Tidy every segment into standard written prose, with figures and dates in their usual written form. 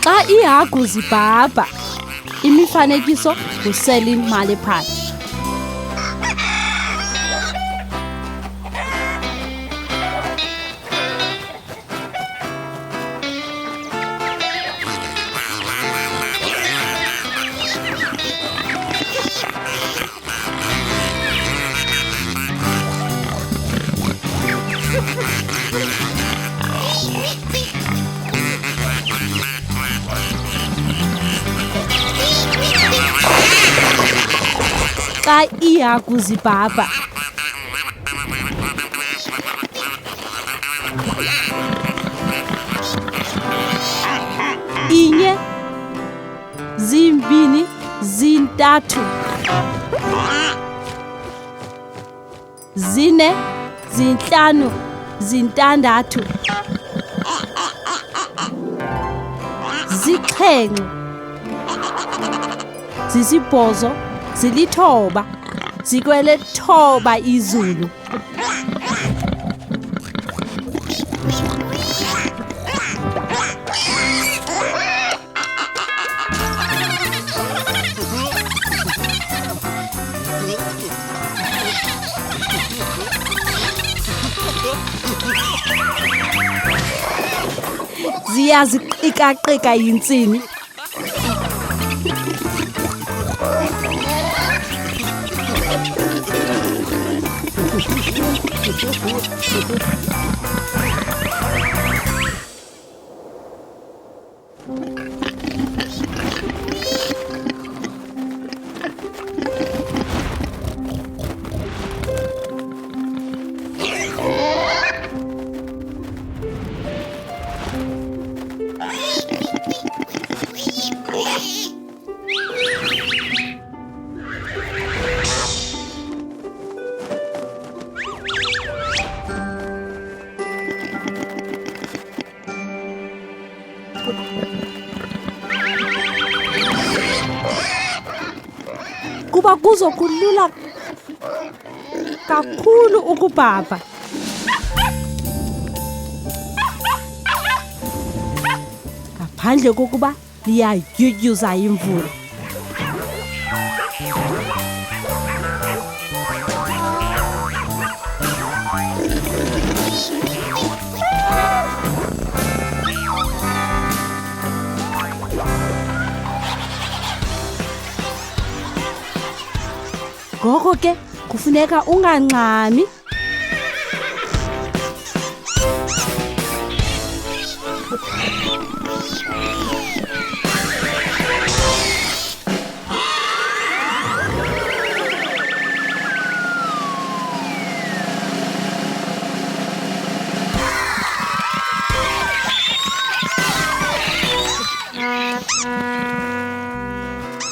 Xa iihagu zibhabha, imifanekiso nguSelim Maliphati. Xa iihagu zibhabha, inye, zimbini, zintathu, zine, zintlanu, zintandathu, zixhenxe, zisibhozo, zilithoba, zikwelithoba izulu. Ziyaziqikaqika yintsini. Kuba kuzokulula kakhulu ukubhabha. Ngaphandle kokuba liyadyudyuza imvula. Ngoko ke kufuneka ungangxami.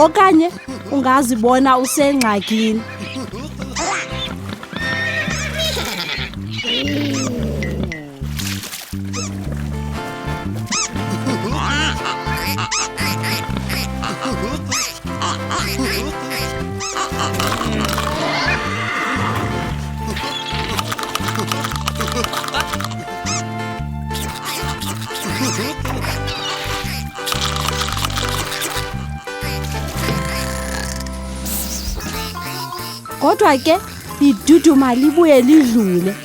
Okanye ungazibona usengxakini. Kodwa ke liduduma libuye lidlule.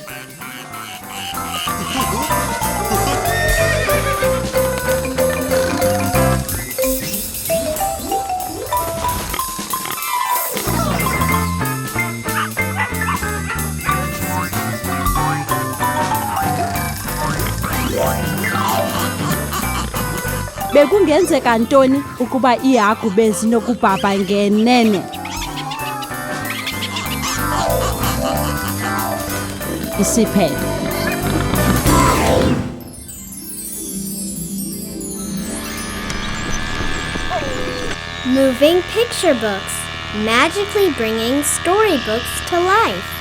Bekungenzeka ntoni ukuba iihagu bezinokubhabha ngenene? Isiphelo. Moving picture books, magically bringing storybooks to life.